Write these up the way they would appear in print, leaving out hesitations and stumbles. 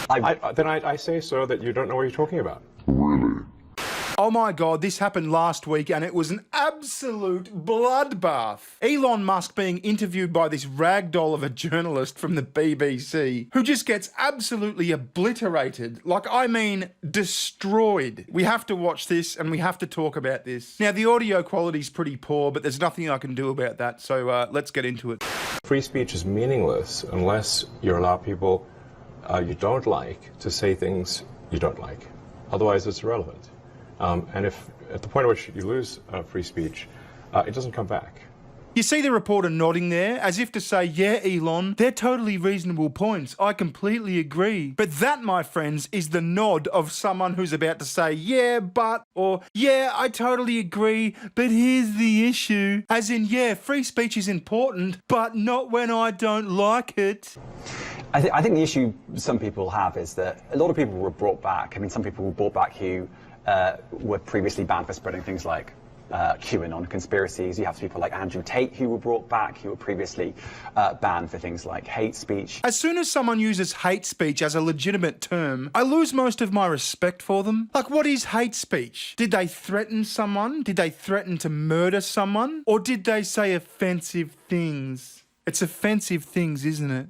Then I say, sir, that you don't know what you're talking about. Oh my God, this happened last week and it was an absolute bloodbath. Elon Musk being interviewed by this ragdoll of a journalist from the BBC who just gets absolutely obliterated. Like, I mean, destroyed. We have to watch this and we have to talk about this. Now, the audio quality's pretty poor, but there's nothing I can do about that, so let's get into it. Free speech is meaningless unless you allow people you don't like to say things you don't like. Otherwise, it's irrelevant. And if at the point at which you lose free speech, it doesn't come back. You see the reporter nodding there, as if to say, yeah, Elon, they're totally reasonable points. I completely agree. But that, my friends, is the nod of someone who's about to say, yeah, but, or, yeah, I totally agree, but here's the issue. As in, yeah, free speech is important, but not when I don't like it. I think the issue some people have is that a lot of people were brought back. I mean, some people were brought back who were previously banned for spreading things like QAnon conspiracies. You have people like Andrew Tate who were brought back, who were previously banned for things like hate speech. As soon as someone uses hate speech as a legitimate term, I lose most of my respect for them. Like, what is hate speech? Did they threaten someone? Did they threaten to murder someone? Or did they say offensive things? It's offensive things, isn't it?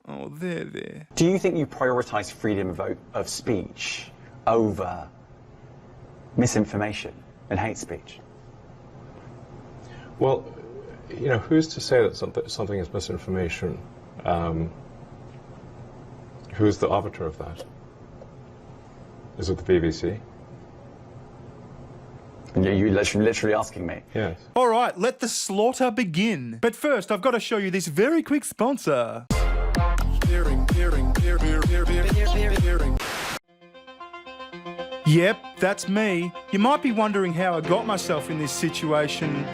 Oh, there. Do you think you prioritise freedom of speech over misinformation and hate speech? Well, you know, who's to say that something is misinformation? Who's the arbiter of that? Is it the BBC? You're literally asking me. Yes. All right, let the slaughter begin. But first, I've got to show you this very quick sponsor. Yep, that's me. You might be wondering how I got myself in this situation.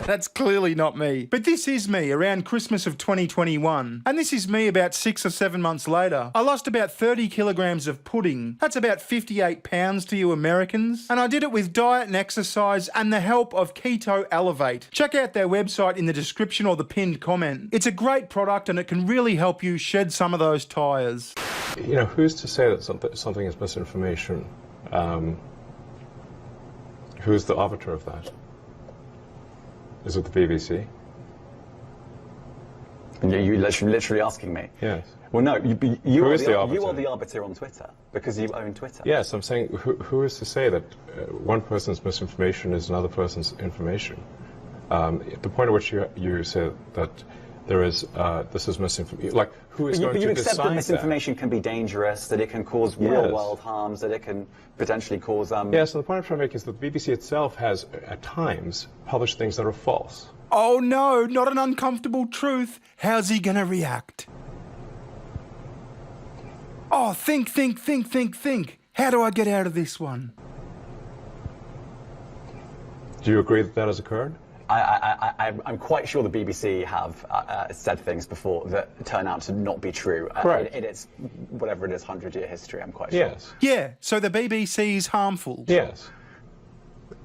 That's clearly not me. But this is me around Christmas of 2021. And this is me about 6 or 7 months later. I lost about 30 kilograms of pudding. That's about 58 pounds to you Americans. And I did it with diet and exercise and the help of Keto Elevate. Check out their website in the description or the pinned comment. It's a great product and it can really help you shed some of those tires. You know, who's to say that something is misinformation? Who's the arbiter of that? Is it the BBC? You're literally asking me. Yes. Well, no, you are the arbiter on Twitter because you own Twitter. Yes, I'm saying who is to say that one person's misinformation is another person's information? At the point at which you say that there is this is misinformation, like who is going to decide that? You accept that misinformation can be dangerous, that it can cause real-world harms, that it can potentially cause. Yeah. So the point I'm trying to make is that the BBC itself has, at times, published things that are false. Oh no, not an uncomfortable truth. How's he gonna react? Oh, think. How do I get out of this one? Do you agree that that has occurred? I'm quite sure the BBC have said things before that turn out to not be true. Correct. In its, whatever it is, 100-year history, I'm quite sure. Yes. Yeah, so the BBC is harmful. Yes.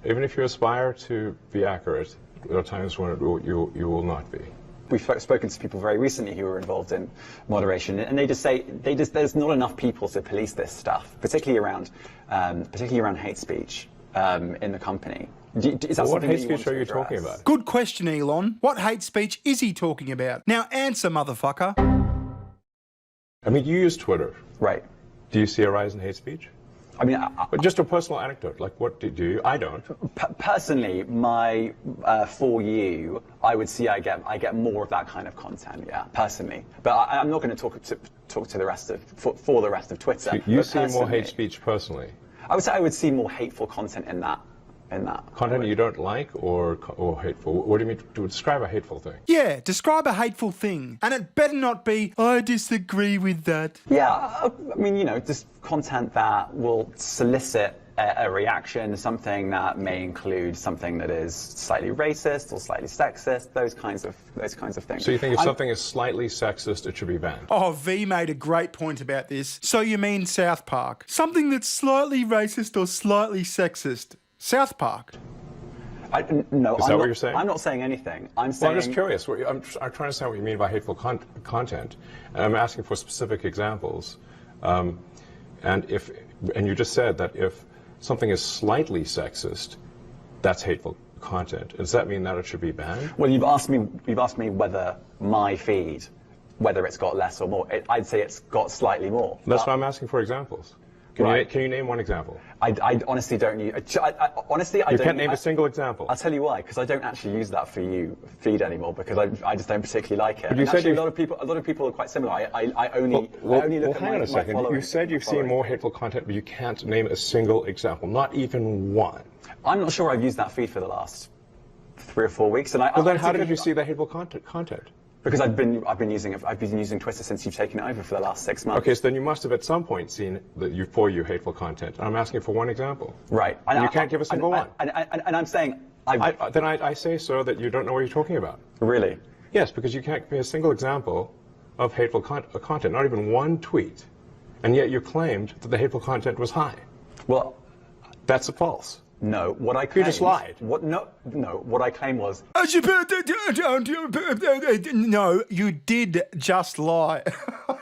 Even if you aspire to be accurate, there are times when you will not be. We've spoken to people very recently who were involved in moderation, and they just say there's not enough people to police this stuff, particularly around hate speech in the company. What hate speech are you talking about? Good question, Elon. What hate speech is he talking about? Now answer, motherfucker. I mean, you use Twitter. Right. Do you see a rise in hate speech? I mean, But just a personal anecdote. Like, what do you? I don't. Personally, for you, I would see I get more of that kind of content. Yeah, personally. But I'm not going to talk to the rest of for the rest of Twitter. So you see more hate speech personally? I would say I would see more hateful content in that. Content you don't like or hateful? What do you mean to describe a hateful thing? Yeah, describe a hateful thing. And it better not be, I disagree with that. Yeah, I mean, you know, just content that will solicit a reaction, something that may include something that is slightly racist or slightly sexist, those kinds of things. So you think if something is slightly sexist, it should be banned? Oh, V made a great point about this. So you mean South Park? Something that's slightly racist or slightly sexist. South Park. No, is that what you're saying? I'm not saying anything. I'm saying. Well, I'm just curious. I'm trying to understand what you mean by hateful content, and I'm asking for specific examples And you just said that if something is slightly sexist, that's hateful content. Does that mean that it should be banned? Well, you've asked me whether my feed, whether it's got less or more. I'd say it's got slightly more. That's why I'm asking for examples. Can you name one example? I honestly don't use. Honestly, I You don't. can't name a single example. I'll tell you why. Because I don't actually use that for you feed anymore. Because I just don't particularly like it. But you and said actually, a lot of people are quite similar. I only look at hang on a second. You said you've seen more hateful content, but you can't name a single example, not even one. I'm not sure I've used that feed for the last 3 or 4 weeks. And well, then how did you see the hateful content? Because I've been using Twitter since you've taken it over for the last 6 months. Okay, so then you must have at some point seen for you hateful content. I'm asking for one example. Right. And you can't give a single one. And I'm saying... Then I say, sir, that you don't know what you're talking about. Really? Yes, because you can't give me a single example of hateful content, not even one tweet. And yet you claimed that the hateful content was high. Well... That's false. No, what I claimed... You just lied. What I claimed was... No, you did just lie.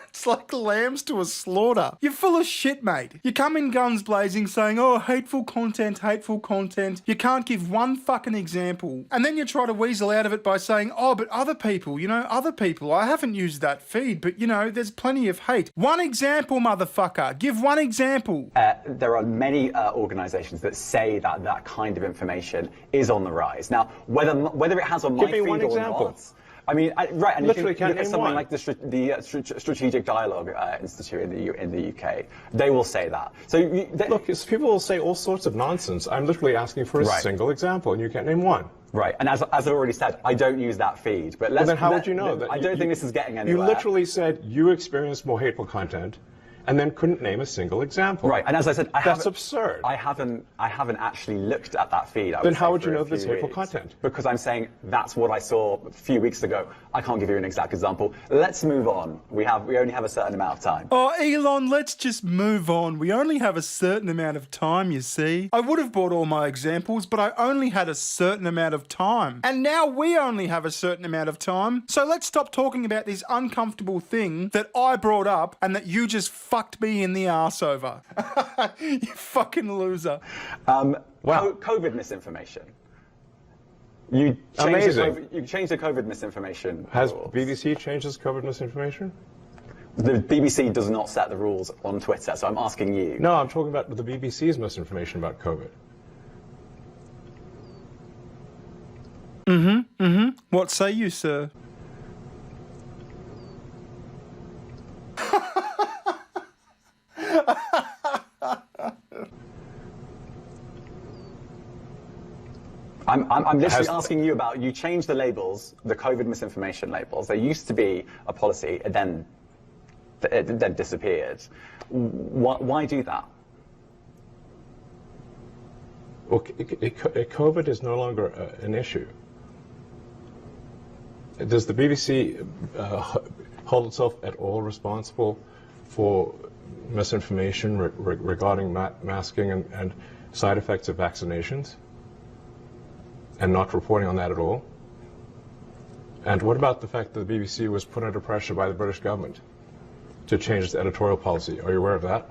It's like lambs to a slaughter. You're full of shit, mate. You come in guns blazing saying, oh, hateful content, hateful content. You can't give one fucking example. And then you try to weasel out of it by saying, oh, but other people, other people. I haven't used that feed, but, there's plenty of hate. One example, motherfucker. Give one example. There are many organizations that say that kind of information is on the rise. Now, whether it has on my feed or not... I mean, right, and literally if you look at something one. like the Strategic Dialogue Institute in the UK, they will say that. So look, people will say all sorts of nonsense. I'm literally asking for a single example, and you can't name one. Right, and as I've already said, I don't use that feed. But then how would you know that? I don't think this is getting anywhere. You literally said you experienced more hateful content, and then couldn't name a single example. Right, and as I said, that's absurd. I haven't actually looked at that feed. Then how would you know this hateful content? Because I'm saying that's what I saw a few weeks ago. I can't give you an exact example. Let's move on. We only have a certain amount of time. Oh, Elon, let's just move on. We only have a certain amount of time, you see. I would have brought all my examples, but I only had a certain amount of time. And now we only have a certain amount of time. So let's stop talking about this uncomfortable thing that I brought up and that you just fucked me in the arse over. You fucking loser. COVID misinformation. You changed the COVID misinformation Has rules. BBC changed its COVID misinformation? The BBC does not set the rules on Twitter, so I'm asking you. No, I'm talking about the BBC's misinformation about COVID. What say you, sir? I'm literally asking you about, you changed the labels, the COVID misinformation labels. There used to be a policy, it then disappeared. Why do that? Well, COVID is no longer an issue. Does the BBC hold itself at all responsible for misinformation regarding masking and side effects of vaccinations? And not reporting on that at all? And what about the fact that the BBC was put under pressure by the British government to change its editorial policy? Are you aware of that?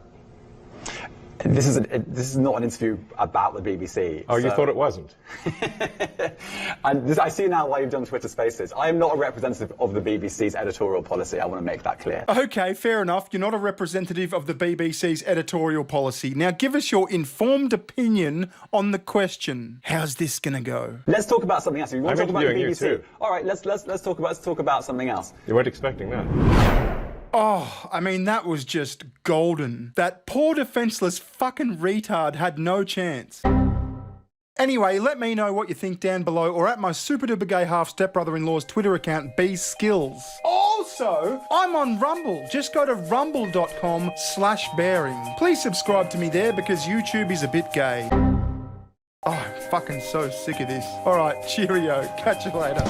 This is not an interview about the BBC. Oh, you thought it wasn't? And I see now why you've done Twitter Spaces. I am not a representative of the BBC's editorial policy. I want to make that clear. Okay, fair enough. You're not a representative of the BBC's editorial policy. Now give us your informed opinion on the question. How's this going to go? Let's talk about something else. You want to talk about the BBC? You too. All right, let's talk about something else. You weren't expecting that. Oh, I mean, that was just golden. That poor defenseless fucking retard had no chance. Anyway, let me know what you think down below or at my super duper gay half stepbrother-in-law's Twitter account, bskills. Also, I'm on Rumble. Just go to rumble.com/bearing. Please subscribe to me there because YouTube is a bit gay. Oh, I'm fucking so sick of this. All right, cheerio. Catch you later.